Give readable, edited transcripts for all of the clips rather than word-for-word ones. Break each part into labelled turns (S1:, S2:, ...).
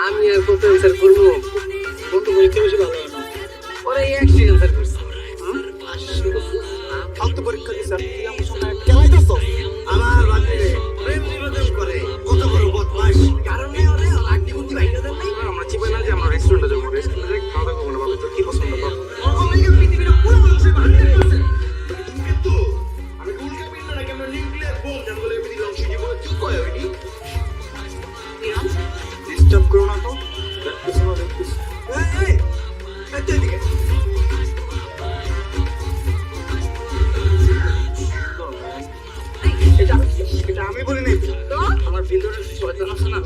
S1: আমি আর কত অ্যান্সার করবো?
S2: বন্ধু পরীক্ষা বেশি ভালো হয় না।
S1: ওরা একশো অ্যান্সার করছে।
S2: ফালতু পরীক্ষা দিছে আর তুই আমার সামনে কেলাই করছো?
S3: আমার বান্ধবী প্রেম নিবেদন করে কত বড় বদমাস কারণে ওরে আগ্নি বুদ্ধি বাইরে দেন নাই
S2: আমরা চিপে না যে আমরা রেস্টুরেন্টে যাবো, রেস্টুরেন্টে খাওয়া দাওয়া করবো না। ভালো, তোর কি পছন্দ কর।
S3: অনেকে পৃথিবীর পুরো মানুষের ভাঙতে গেছে তুমি কিন্তু আমি উল্কা পিন্ড না কেমন নিউক্লিয়ার বোম যেন বলে পৃথিবীর অংশ জীবন কি কয় ওইটি
S2: ডিস্টার্ব করো না তো, দেখতেছো না দেখতেছো।
S3: এই এই এদিকে
S2: এটা এটা আমি বলি নাই তো, আমার ভিতরে শয়তান আছে না,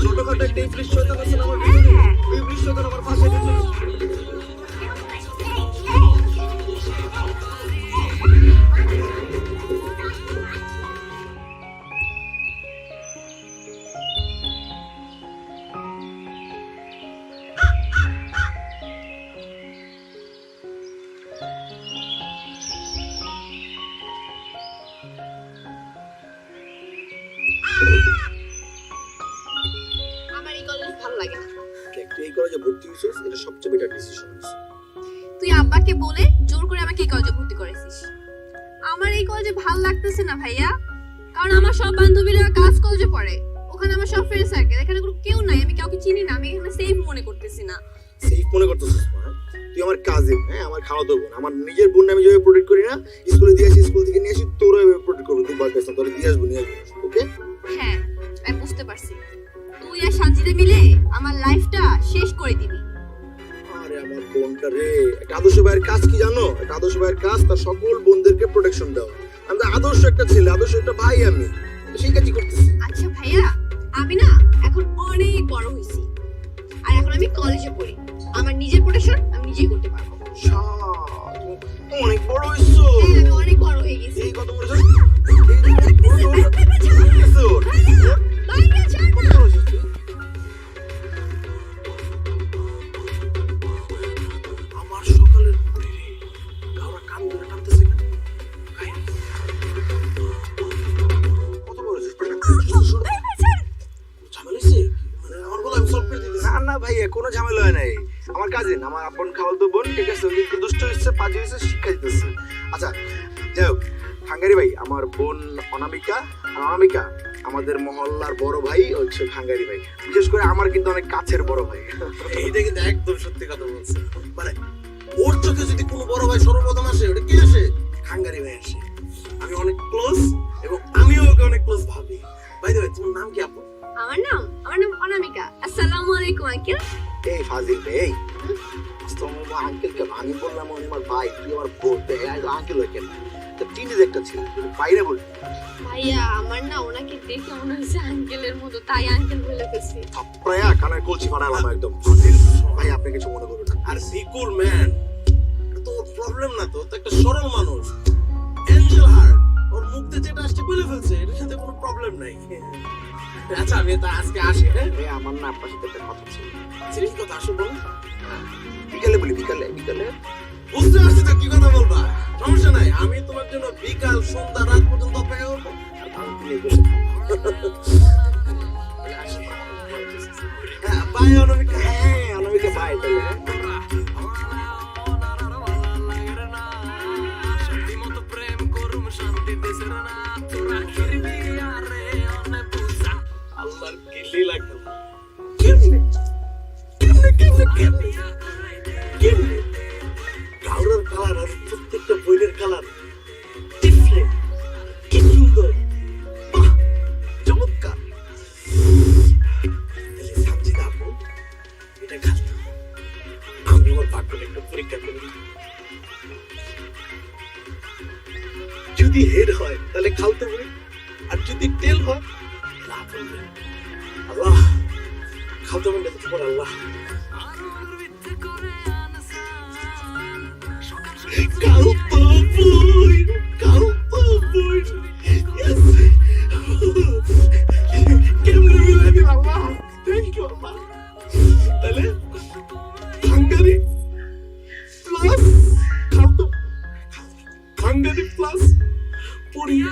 S2: ছোটখাটো একটা ইবলিশ শয়তান আছে না আমার ভিতরে। ওই ইবলিশ শয়তান আমার পাশে বসে
S4: আমার এই কলেজ ভালো লাগে না।
S2: তুই এই কলেজে ভর্তি হয়েছিস, এটা সবচেয়ে বেটার ডিসিশন হয়েছে।
S4: তুই আব্বাকে বলে জোর করে আমাকে এই কলেজে ভর্তি করেছিস। আমার এই কলেজে ভালো লাগতেছে না ভাইয়া, কারণ আমার সব বান্ধবীরা কাজ কলেজে পড়ে, ওখানে আমার সব ফ্রেন্ড সার্কেল, এখানে কোনো কেউ নাই, আমি কাউকে চিনি না, আমি এখানে সেফ মনে করতেছি না।
S2: সেফ মনে করতেছিস না? তুই আমার কাজিন, হ্যাঁ, আমার খাওয়া দাওয়া বোন, আমার নিজের বোন আমি যেভাবে প্রোটেক্ট করি না, স্কুলে দিয়ে আসি, স্কুল থেকে নিয়ে আসি, তোরা এভাবে প্রোটেক্ট করবো। তুই ভয় পাইস না, তোরা দিয়ে আসবো, নিয়ে আসবো, ওকে?
S4: হ্যাঁ, আমি বুঝতে পারছি, তুই আর সানজিদে মিলে আমার লাইফটা শেষ করে দিবি।
S2: আরে আমার বোনটা রে, একটা আদর্শ ভাইয়ের কাজ কি জানো? একটা আদর্শ ভাইয়ের কাজ তার সকল বোনদেরকে প্রোটেকশন দেওয়া। আমি তো আদর্শ একটা ছেলে, আদর্শ একটা ভাই, আমি সেই কাজই করতেছি।
S4: আচ্ছা ভাইয়া, আমি না এখন অনেক বড় হয়েছি, আর এখন আমি কলেজে পড়ি, আমার নিজের প্রোটেকশন আমি নিজেই করতে পারবো।
S2: তুমি অনেক বড় হইছো।
S4: হ্যাঁ, আমি অনেক বড় হয়ে গেছি।
S2: এই কত বড় হইছো?
S4: ভাইয়া ছাড় না।
S2: আমার সকালের ঘুরে রে, কাউরা কান ধরে টানতেছে কেন? কত বড় হইছো? ঝামেলা হইছে? মানে আমার বলে আমি সলভ করে দিতেছি। না না ভাইয়া, কোনো ঝামেলা হয় নাই। আমার কাজিন, আমার আপন খাওয়ালতো বোন, ঠিক আছে, ওকে একটু দুষ্ট হচ্ছে, পাজি হচ্ছে, শিক্ষা দিতেছে। আচ্ছা যাই হোক, হাঙ্গারি ভাই আমার বোন অনামিকা, আর অনামিকা আমাদের মহল্লার বড় ভাই হচ্ছে হাঙ্গারি ভাই, বিশেষ করে আমার কিন্তু অনেক কাছের বড় ভাই।
S3: এইটা কিন্তু একদম সত্যি কথা বলছে মানে ওর চোখে যদি কোনো বড় ভাই সর্বপ্রথম আসে ওটা কি আসে? হাঙ্গারি ভাই আসে। আমি অনেক ক্লোজ এবং আমিও ওকে অনেক ক্লোজ ভাবি। বাই দ্য ওয়ে, তোমার নাম কি আপু?
S4: আমার নাম অনামিকা। আসসালামু আলাইকুম আঙ্কেল।
S2: এই ফাজিল ভাই, এই তোমার আঙ্কেল কেন? আমি বললাম উনি আমার ভাই, তুই আমার বোন, আঙ্কেল হয়ে কেন? তো টিনিজ একটা ছিল, বাইরে বল।
S4: ভাইয়া আমার না ওনাকে দেখে মনে হচ্ছে আঙ্কেলের মতো, তাই আঙ্কেল বলে ফেলছি।
S2: থাপ্পড়ায়া কানের কলসি ফাটালাম একদম। ফাজিল ভাই, আপনি কিছু মনে করবেন না।
S3: আর বিকুল ম্যান, তো ওর প্রবলেম না, তো ও তো একটা সরল মানুষ, অ্যাঞ্জেল হার্ট, ওর মুখ দিয়ে যেটা আসছে বলে ফেলছে, এটার সাথে কোনো প্রবলেম নাই। আচ্ছা আমি তো আজকে আসি। হ্যাঁ
S2: ভাই, আমার না আপনার সাথে একটা কথা ছিল।
S3: আচ্ছা, কি কথা আসো বলো।
S2: বিকালে বলি, বিকালে বিকালে।
S3: বুঝতে পারছি তো কি কথা বলবা, সমস্যা নাই, আমি তোমার জন্য বিকাল সন্ধ্যা রাত পর্যন্ত অপেক্ষা করবো।
S2: আর আমি নিয়ে বসে থাকবো।
S3: হ্যাঁ বাই অনামিকা।
S2: হ্যাঁ অনামিকা ভাই, তাহলে হ্যাঁ?
S3: আল্লাহর কিলি লাগবে কেমনে কেমনে কেমনে কেমনে কেমনে কালার কালার আর প্রত্যেকটা বইয়ের কালার ডিফারেন্ট, কি সুন্দর, বাহ চমৎকার। সামজিদা আপু, এটা খালি আমি আমার ভাগ্যটা একটু পরীক্ষা করি, যদি হেড হয় তাহলে খালতে বলি, আর যদি টেল হয় আল্লাহ খালতে বললে তো পর আল্লাহ কালতো বই কালতো বই কেমনে মিলে দিল আল্লাহ, থ্যাংক ইউ আল্লাহ। তাহলে হাঙ্গারি প্লাস খালতো, হাঙ্গারি প্লাস পড়িয়া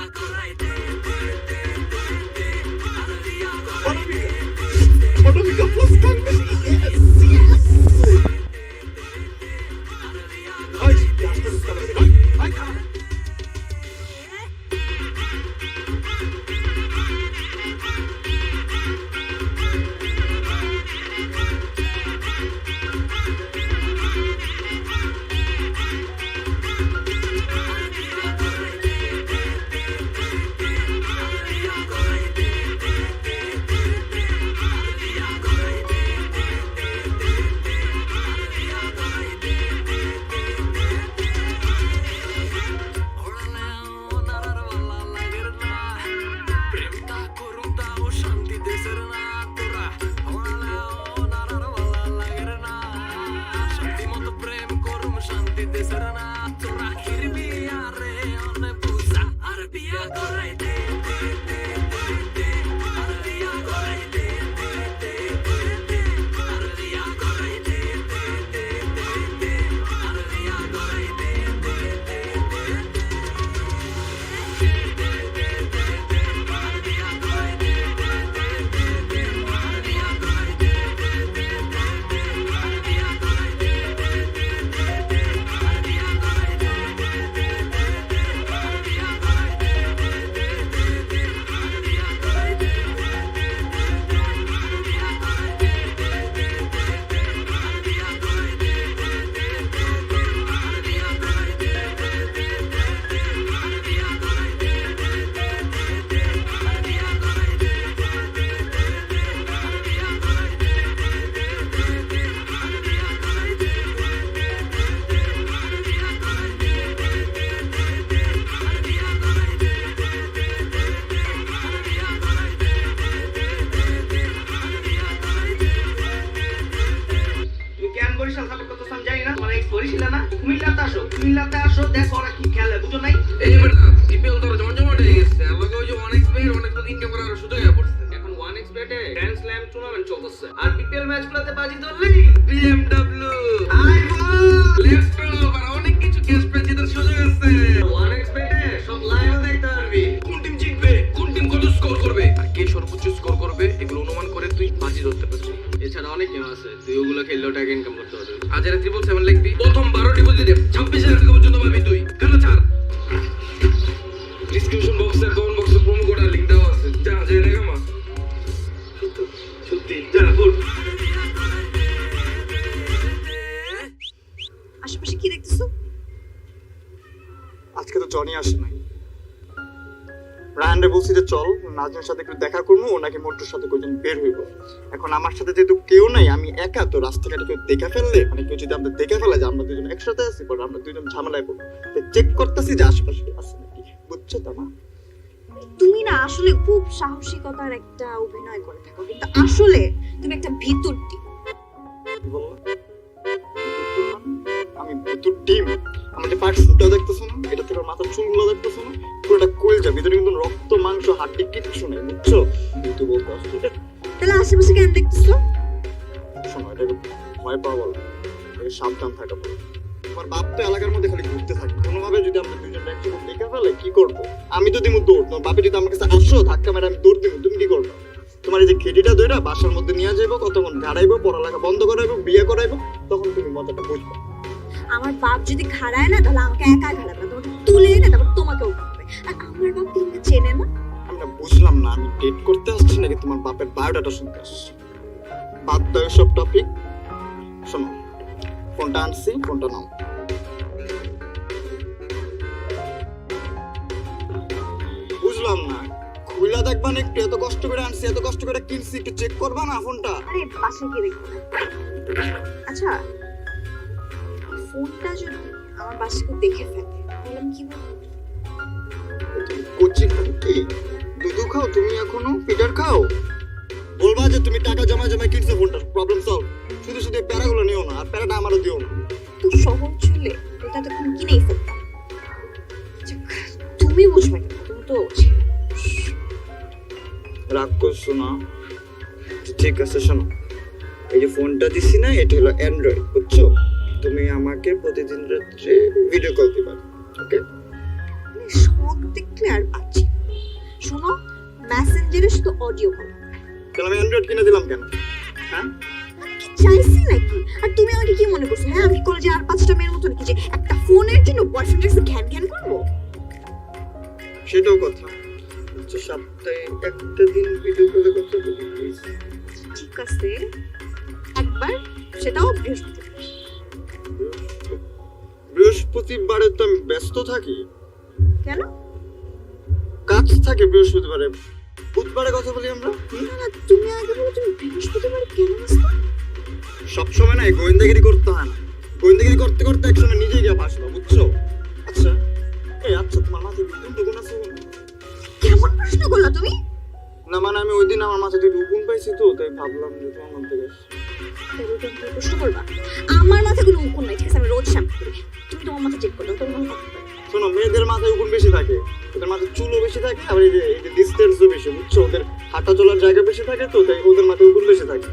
S1: চলতেছে আর বিপিএল ম্যাচগুলোতে বাজি ধরলেই BMW আইফোন লেটস গো আর অনেক কিছু ক্যাশ প্রাইজ জেতার সুযোগ আছে 1x বেটে সব লাইভ দেখতে পারবি কোন টিম জিতবে কোন টিম কত স্কোর করবে আর কে সর্বোচ্চ স্কোর করবে এগুলো অনুমান করে তুই বাজি ধরতে পারবি এছাড়া অনেক গেম আছে তুই ওগুলো খেললেও টাকা ইনকাম করতে পারবি আজ এর 777 লিখবি প্রথম 12 ডিপোজিটে 26,000 টাকা পর্যন্ত পাবি তুই কেন ছাড় ডিসক্রিপশন বক্সে কমেন্ট বক্সে প্রোমো কোড আর লিংক দেওয়া আছে যা যা রে কামা সত্যি যা গুড
S4: আশেপাশে কি দেখতেছো?
S5: আজকে তো জনি আসে নাই। রায়ানরে বলছি যে চল নাজমের সাথে একটু দেখা করবো, ও নাকি মোটর সাথে কোথাও বের হইব। এখন আমার সাথে যেহেতু কেউ নাই, আমি একা, তো রাস্তাঘাটে কেউ দেখে ফেললে, মানে কেউ যদি আমরা দেখে ফেলে যে আমরা দুজন একসাথে আছি, পরে আমরা দুজন ঝামেলায় পড়বো। চেক করতেছি যে আশেপাশে আছে নাকি, বুঝছো তো না?
S6: তুমি না আসলে খুব সাহসিকতার একটা অভিনয় করে থাকো, কিন্তু আসলে তুমি একটা ভিতুরটি।
S5: কি বললা? আমি ভিতর টিম, আমার যে পার্ট ফুটা দেখতেছো না, এটা থেকে মাথার চুলগুলো দেখতেছো না, পুরোটা কলজা, ভিতরে কিন্তু রক্ত মাংস হাড্ডি কিচ্ছু নেই, বুঝছো? কিন্তু বলতে আসছো
S6: তাহলে আশেপাশে কেন দেখতেছো?
S5: শোনো, এটাকে ভয় পাওয়া বলো, এটাকে সাবধান থাকা বলো। তোমার বাপ তো এলাকার মধ্যে খালি ঘুরতে থাকে, কোনোভাবে যদি আমরা দুজন একসাথে দেখে ফেলে কি করবো? আমি তো দিমু দৌড়, তোমার বাপে যদি আমার কাছে আসো ধাক্কা মেরে আমি দৌড় দিব, তুমি কি করবো? তোমার এই যে খেটিটা দইরা বাসার মধ্যে নিয়ে যাবো, কতক্ষণ গাড়াইবো, পড়ালেখা বন্ধ করাইবো, বিয়ে করাইবো, তখন তুমি মজাটা বুঝবে।
S6: আমার বাপ যদি ঘাড়ায় না, তাহলে আমাকে একা ঘাড়াবে না, তোমাকে তুলে এনে তারপর তোমাকেও ঘাড়াবে। আর আমার বাপ কি তোমাকে চেনে না?
S5: আমি না বুঝলাম না, আমি ডেট করতে আসছি নাকি তোমার বাপের বায়োডাটা শুনতে আসছি? বাদ দাও সব টপিক, শোনো, ফোনটা আনছি, ফোনটা নাও। বুঝলাম না, খুইলা দেখবা না একটু? এত কষ্ট করে আনছি, এত কষ্ট করে কিনছি, একটু চেক করবা না ফোনটা?
S6: আরে পাশে গিয়ে দেখবো না। আচ্ছা, ফোনটা যদি আমার পাশে কেউ দেখে ফেলে তাহলে আমি কি বলবো?
S5: তুমি কচি কি দুধু খাও? তুমি এখনো ফিডার খাও? বলবা যে তুমি টাকা জমা জমা কিনছো ফোনটা, প্রবলেম সলভ। শুধু শুধু এই প্যারাগুলো নিও না, আর প্যারাটা আমারও দিও না।
S6: তো সহজ ছিল, এটা তো তুমি কিনেই ফেলতাম। যাক, তুমি বুঝবে না, তুমি তো
S5: রাগ করছো না? ঠিক আছে, শোনো, এই যে ফোনটা দিছি না, এটা হলো অ্যান্ড্রয়েড, বুঝছো? তুমি আমাকে প্রতিদিন রাত্রে ভিডিও কল দিবা, ওকে?
S6: শখ দেখলে আর পাচ্ছি। শোনো, মেসেঞ্জারে শুধু অডিও কল।
S5: তাহলে আমি অ্যান্ড্রয়েড কিনে দিলাম কেন? হ্যাঁ,
S6: কি চাইছি নাকি? আর তুমি আমাকে কি মনে করছো? হ্যাঁ, আমি কলেজে আর 5টা মেয়ের মতো নাকি যে একটা ফোনের জন্য বয়ফ্রেন্ডের সাথে ঘ্যান ঘ্যান করবো?
S5: সেটাও কথা। আচ্ছা, সপ্তাহে একটা দিন ভিডিও কলে কথা বলি প্লিজ।
S6: ঠিক আছে, একবার, সেটাও বৃহস্পতিবার।
S5: বৃহস্পতিবারে তো আমি ব্যস্ত থাকি।
S6: কেন?
S5: কাজ থাকে বৃহস্পতিবারে। বুধবারে কথা বলি আমরা।
S6: না না, তুমি আগে বলো তুমি বৃহস্পতিবারে কেন আসতো?
S5: সবসময় না এই গোয়েন্দাগিরি করতে হয় না, গোয়েন্দাগিরি করতে করতে একসময় নিজেই গিয়ে ফাঁসবা, বুঝছো? আচ্ছা, আচ্ছা, তোমার মাথায় বিদ্যুৎ দুগুণ আছে?
S6: কেমন প্রশ্ন করলা তুমি?
S5: না মানে আমি ওই দিন আমার মাথায় দুটো উকুন পাইছি, তো তাই ভাবলাম যে তোমার মন থেকে আসছে।
S6: প্রশ্ন করবা? আমার মাথায় কোনো উকুন নাই, ঠিক আছে? আমি রোজ শ্যাম্পু করি। তুমি তোমার মাথা চেক করো, তোমার মাথা।
S5: শোনো, মেয়েদের মাথায় উকুন বেশি থাকে, ওদের মাথায় চুলও বেশি থাকে, আবার এই যে ডিস্টেন্সও বেশি, বুঝছো? ওদের হাঁটা চলার জায়গা বেশি থাকে, তো তাই ওদের মাথায় উকুন বেশি থাকে।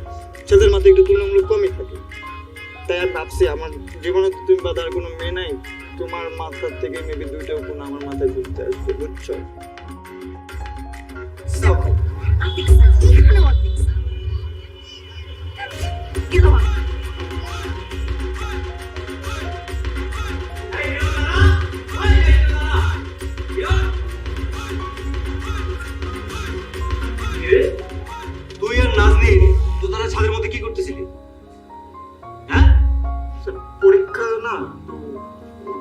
S5: ছেলেদের মাথায় একটু তুলনামূলক কমই থাকে। তাই আর ভাবছি আমার জীবনে তো তুমি বাদ আর কোনো মেয়ে নাই, তোমার মাথার থেকে মেবি 2টা উকুন আমার মাথায় ঘুরতে আসবে, বুঝছো?
S2: তুই আর নাজনীন তোরা ছাদের মধ্যে কি করতেছিলি? হ্যাঁ,
S5: পরীক্ষা না,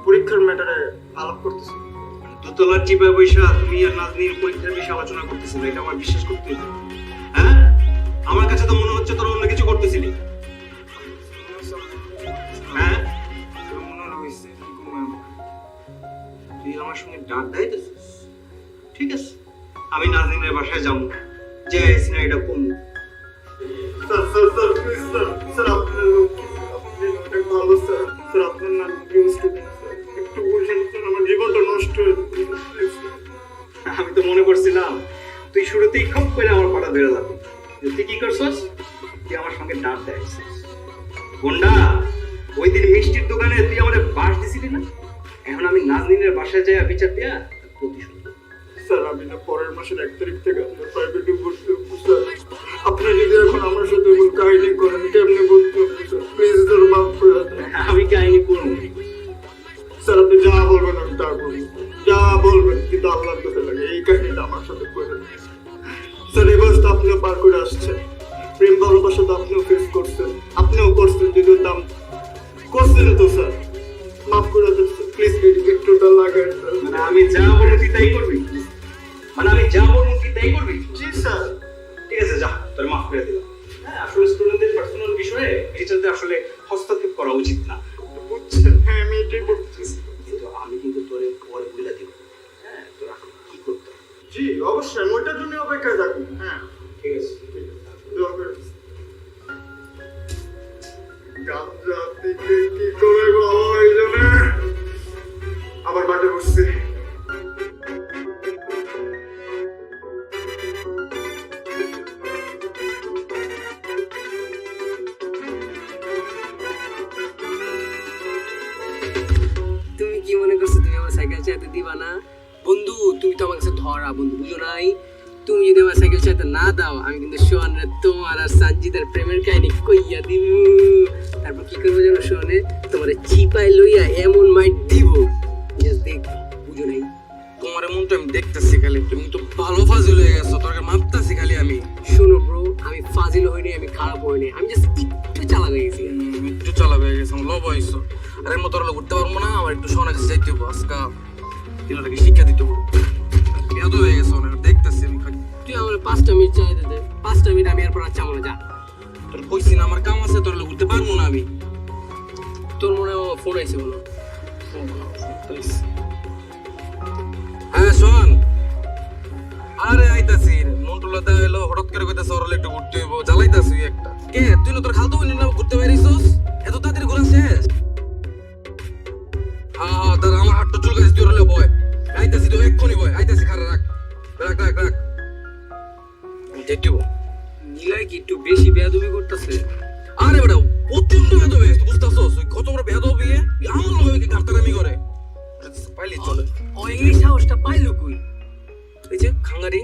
S5: পরীক্ষার ম্যাটারে আলাপ করতেছি।
S2: দোতলার চিপায় বৈশা তুমি আর নাজনীন পরীক্ষার বিষয়ে আলোচনা করতেছিলে, এটা আমার বিশ্বাস করতে হবে। হ্যাঁ, আমার কাছে তো মনে হচ্ছে তোরা অন্য কিছু করতেছিলি। হ্যাঁ,
S5: মনে হয়েছে
S2: তুই আমার সঙ্গে ডাক দাইতেছিস? ঠিক আছে, আমি নাজনীনের বাসায় যাবো, যে সিনারিটা কম।
S5: Sir sir sir please sir, sir আপনার আপনি অনেক ভালো স্যার, স্যার আপনার নাম স্টুডেন্ট স্যার, একটু বুঝেন স্যার, আমার জীবনটা নষ্ট হয়ে যাচ্ছে।
S2: আমি তো মনে করছিলাম তুই শুরুতেই খপ করে আমার পাটা ধরে যাবি। তুই কি করছস? তুই আমার সঙ্গে ডাক দেয় গুন্ডা, ওই দিন মিষ্টির দোকানে তুই আমাদের বাস দিছিলি না? এখন আমি নাজনীনের বাসায় যাই বিচার দিয়া প্রতিশোধ নেব।
S5: স্যার আমি না পরের মাসের 1 তারিখ থেকে আপনার প্রাইভেটে ভর্তি হবো স্যার। আপনি যদি এখন আমার সাথে কোনো কাহিনী করেন কেমনে ভর্তি হবো স্যার? প্লিজ স্যার মাফ করে দেন।
S2: আমি কাহিনী করবো
S5: স্যার আপনি যা বলবেন আমি তা করবো, যা বলবেন, কিন্তু আল্লাহর কাছে লাগে এই কাহিনীটা আমার সাথে করে দেন। স্যার এই বয়সটা আপনিও পার করে আসছেন, প্রেম ভালোবাসা তো আপনিও ফেস করছেন, আপনিও করছেন, যদিও দাম করছেন তো স্যার। মাফ করে দেন প্লিজ, একটুটা লাগান স্যার।
S2: মানে আমি যা বলবো তুই তাই করবি? মানে আমি যা বলবো তুই তাই করবি?
S5: জি স্যার।
S2: ঠিক আছে, যা, তোর মাফ করে দিলাম। হ্যাঁ, আসলে স্টুডেন্টদের পার্সোনাল বিষয়ে টিচারদের আসলে হস্তক্ষেপ করা উচিত না।
S5: বুঝছেন? হ্যাঁ আমি এটাই বলতেছি।
S2: কিন্তু আমি কিন্তু তোরে পরে বলে দিব। হ্যাঁ, তোর এখন কি করতে হবে?
S5: জি অবশ্যই, আমি ওইটার জন্য অপেক্ষায় থাকুন। হ্যাঁ
S2: ঠিক আছে।
S5: দোয়া করেন। গামজা থেকে কি করে গো এই জন্য আবার বাটে বসছে।
S1: তুমি কি মনে করছো তুমি আমার সাইকেল চালাতে দিবা না? বন্ধু তুমি তো আমার কাছে ধরা বন্ধু, বুঝো নাই? তুমি যদি আমার সাইকেল চালাতে না দাও আমি কিন্তু সোহানের তোমার আর সঞ্জিতের প্রেমের কাহিনী কইয়া দিব। তারপর কি করবো জানো সোহানে? তোমার চিপাই লইয়া এমন মাইট দিব দেখ, বুঝো নাই? তোমার এমন তো আমি দেখতেছি খালি, তুমি তো ভালো ফাজিল হয়ে গেছো, তোকে মাপতাছি খালি আমি। শোনো ব্রো, আমি ফাজিল হইনি, আমি খারাপ হইনি, আমি জাস্ট একটু চালাক হয়ে গেছি। একটু চালাক হয়ে গেছি, আমার লব হয়েছো। আর এর মতো হলে ঘুরতে পারবো না, আমার একটু সোনার কাছে যাইতে হবো। আজকা দিনটাকে শিক্ষা দিতে হবো। বেয়াদ হয়ে গেছে অনেক, দেখতেছি আমি খালি। তুই আমার 5টা মিনিট চালাতে দে, 5টা মিনিট আমি এরপর আর চাবো না, যা। তোর কইছি না আমার কাম আছে, তোর হলে ঘুরতে পারবো না আমি। তোর মনে হয় ফোন আইছে বলো। হ্যাঁ শোন, আরে আইতাছি মন্টুলা দা এলো, হঠাৎ করে কইতাছে ওর একটু ঘুরতে হইব, জ্বালাইতাছি একটা। কে তুই না তোর খালতো বোন না ঘুরতে বাইরিছস? এত তাড়াতাড়ি ঘোরা শেষ? হ্যাঁ তার আমার হাতটা চুলকাইছিস, তুই হলে বয়। আইতাছি তো এক্ষুনি বয়, আইতাছি, খারা রাখ রাখ রাখ রাখ। দেখব নীলাই কি একটু বেশি বেয়াদবি করতেছে? আরে বেটা প্রচন্ড বেয়াদবি, বুঝতাছস? কত বড় বেয়াদবি আমার লগে কি গার্তারামি করে পাইলি চলে। ও এই সাহসটা পাইলো কই? এই যে খাঙ্গারি,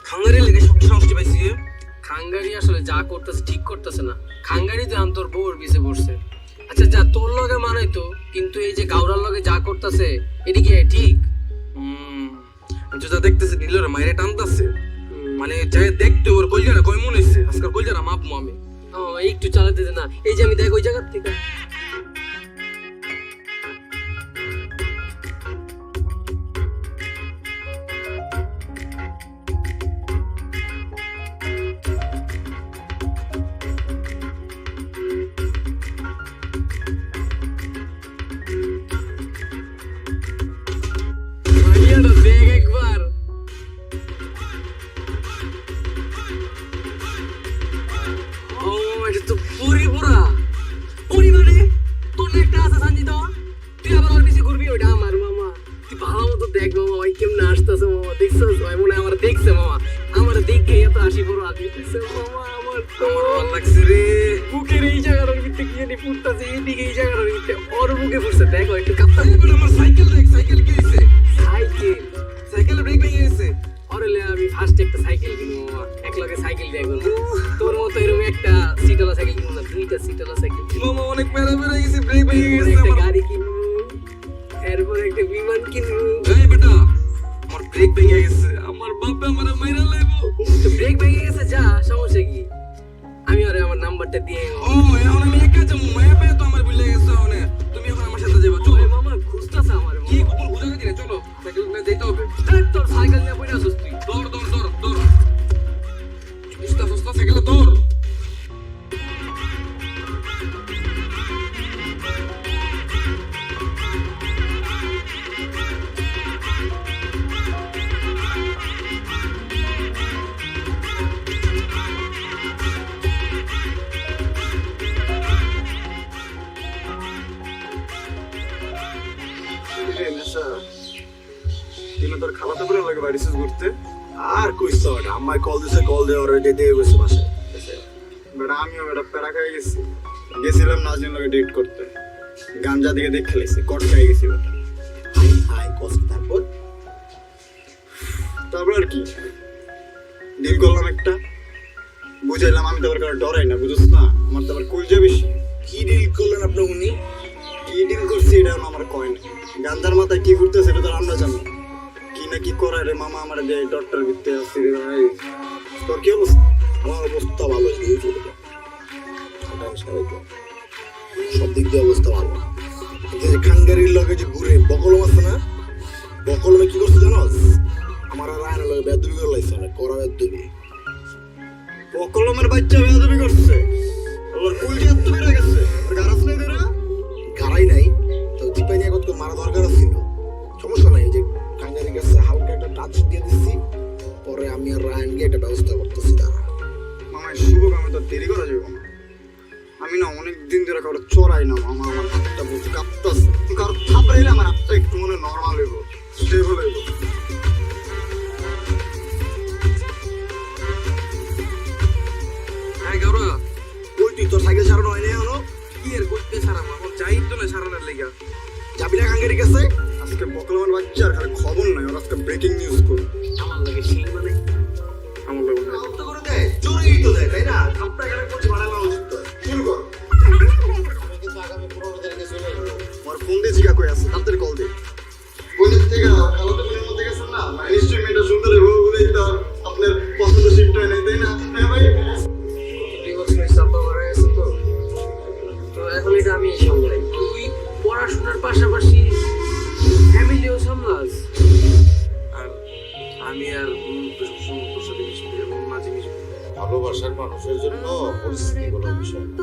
S1: খাঙ্গারি লেগে সব সাহসটি পাইছি। খাঙ্গারি আসলে যা করতেছে ঠিক করতেছে না, খাঙ্গারি তো তোর বউর পিছে পড়ছে। আচ্ছা যা, তোর লগে মানাই তো, কিন্তু এই যে গাওরার লগে যা করতেছে এদিকে ঠিক? যা দেখতেছে নীলরে মাইরে টানতাছে, মানে যাই দেখতে ওর কলজারা কই মনে হইছে আজকাল কলজারা মাপমু আমি। একটু চালাতে দে না, এই যে আমি দেখ ওই জায়গা থেকে। একবার ও এটা তো পুরা পরিমাণে তোর একটা আছে সঞ্জিত, তুই আবার ওর পিছে ঘুরবি? ওটা আমার মামা, তুই ভালো মতো দেখ মামা, ওই কেমন আসতেছে মামা, দেখছিস? ওই মনে হয় আমার দেখছে মামা, আমার দেখে এত হাসি বড় আসতেছে মামা। আমার তো ভালো লাগছে রে, বুকের এই জায়গাটার ভিতরে কি জানি ফুটতেছে, এইদিকে এই জায়গাটার ভিতরে ওর বুকে ফুটছে। দেখো একটু কাঁপতা। আমার সাইকেল দেখ, সাইকেল কি হয়েছে? সাইকেল, সাইকেলের ব্রেক ভেঙে গেছে। অরেলে আমি ফার্স্ট একটা সাইকেল কিনবো মামা, এক লগে সাইকেল দিয়ে একবার তোর মতো এরকম একটা সিটওয়ালা সাইকেল কিনবো না, 2টা সিটওয়ালা সাইকেল মামা। অনেক মেলা মেলা গেছে, ব্রেক ভেঙে গেছে, একটা গাড়ি কিনবো, এরপর একটা বিমান কিনবো। এই বেটা আমার ব্রেক ভেঙে গেছে, আমার বাপ আমার মাইরা লাইবো। তো ব্রেক ভেঙে গেছে, যা সমস্যা কি? আমি আরে আমার নাম্বারটা দিয়ে ও এখন আমি একা যাবো, মায়া পেয়ে তো আমার ভুলে গেছে। তুমি এখন আমার সাথে যাবে, চলো মামা। খুঁজতাছে আমার কি কোন খুঁজে গেছে? চলো সাইকেল নিয়ে যেতে হবে। তোর সাইকেল নিয়ে বইরা আসছিস তুই, দৌড় দৌড় দৌড় দৌড়, বুঝতা বুঝতা সাইকেলে দৌড়।
S5: তোর খালাতো বোনের লাগে বাড়িছিস ঘুরতে?
S2: আর কইছ না, আম্মাই কল দিছে, কল দিয়ে ওরে যেতে গেছে বাসায়।
S5: বেটা আমিও বেটা প্যারা খাই গেছি, গেছিলাম নাজিম লগে ডেট করতে, গাঞ্জা দিকে দেখ খেলেছি, কট খাই গেছি বেটা।
S3: হাই হাই কষ্ট। তারপর
S5: তারপর আর কি, ডিল করলাম একটা, বুঝাইলাম আমি তো আবার কারো ডরাই না, বুঝছ না, আমার তো আবার কলজা বেশি।
S3: কি ডিল করলেন আপনি উনি?
S5: কি ডিল করছি এটা আমার কয় না, গান্ধার মাথায় কি ঘুরতেছে এটা তো আমরা জানি, কি না কি করায় রে মামা আমার যে ডক্টর ভিত্তে আসছে রে ভাই। তোর কি অবস্থা?
S3: আমার অবস্থা ভালো, সব দিক দিয়ে অবস্থা ভালো। কিন্তু যে খাঙ্গারির লগে যে ঘুরে বকলম আছে না, বকলমে কি করছে জানো? আমার আর রায়নের লগে বেদবি করে লাগছে, অনেক কড়া বেদবি।
S5: বকলমের বাচ্চা বেয়াদবি করছে, ওর কলজা এত বেড়ে গেছে, ওর গারাস নেই ধরে।
S3: গাড়াই নাই তো চিপাই নিয়ে কত মারা দরকার ছিল, সমস্যা নাই। যে খাঙ্গারির কাছে হালকা একটা টাচ দিয়ে দিচ্ছি, পরে আমি আর রায়ন গিয়ে একটা ব্যবস্থা করতেছি। দাঁড়া
S5: মামা শুভ কামে তো দেরি করা যাবে না, আমি না অনেক দিন ধরে কারো চড়াই না মামা, আমার হাতটা বুঝে কাঁপতাছে, কারো থাপড়াইলে আমার হাতটা একটু মনে নর্মাল হইব, স্টেবল হইব।
S1: হ্যাঁ গৌরা,
S3: ওই তুই তোর সাইকেল সারানো হয়নি এখনো?
S1: কি আর করতে সারাম, এখন যাই তো না সারানোর লেগা।
S3: যাবি না খাঙ্গারির কাছে?
S5: আজকে বকলমের বাচ্চার খালি খবর নাই, ওর আজকে ব্রেকিং নিউজ করবে।
S1: আমার লাগে সেই মানে
S5: আমার লাগবে না।
S3: আউট তো করে দেয়, জোরেই তো দেয়, তাই না? থাপটা এখানে করছি, বাড়ানো উচিত তো। শুরু কর।
S5: আমার ফোন দিয়ে জিগা কই আছে, তাদের কল দে। কোথা থেকে খালাতো বোনের মধ্যে গেছেন না, মানে নিশ্চয়ই মেয়েটা সুন্দর হইব, বলেই তো আপনার পছন্দ শিফট হয় নাই, তাই না? হ্যাঁ ভাই।
S1: তো এখন এটা আমি সামলাই, তুই পড়াশোনার পাশাপাশি ফ্যামিলিও সামলাস, আর আমি আর তোর সাথে মিশতে এবং মাঝে মিশতে।
S7: ভালোবাসার মানুষের জন্য পরিস্থিতি কোনো বিষয় না,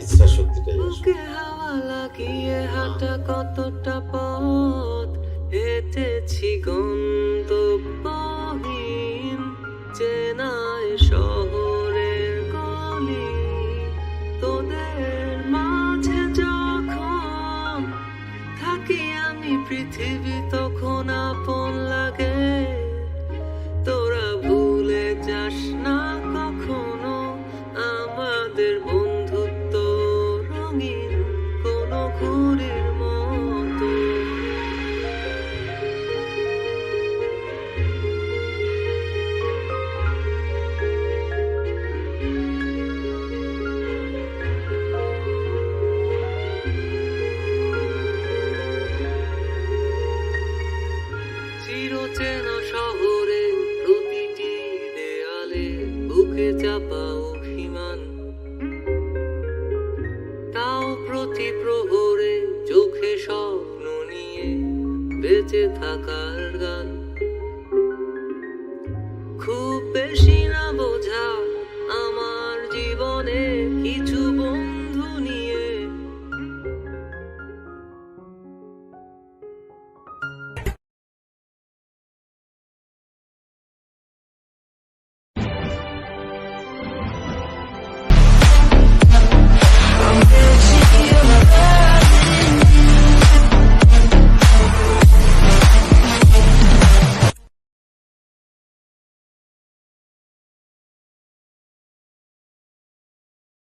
S7: ইচ্ছা শক্তিটাই আসে।
S1: হাওয়া লাগিয়ে হাঁটা কতটা পথ হেঁটেছি গন্তব্যহীন চেনায় শহরের গলি, তোদের মাঝে যখন থাকি আমি পৃথিবী তখন আপন লাগে, তোরা ভুলে যাস না কখনো আমাদের বন্ধুত্ব রঙিন কোনো ঘুড়ির মতো। চিরচেনা শহরে প্রতিটি দেয়ালে বুকে চাপা অভিমান, তাও প্রতি প্রহরে চোখে স্বপ্ন নিয়ে বেঁচে থাকার গান।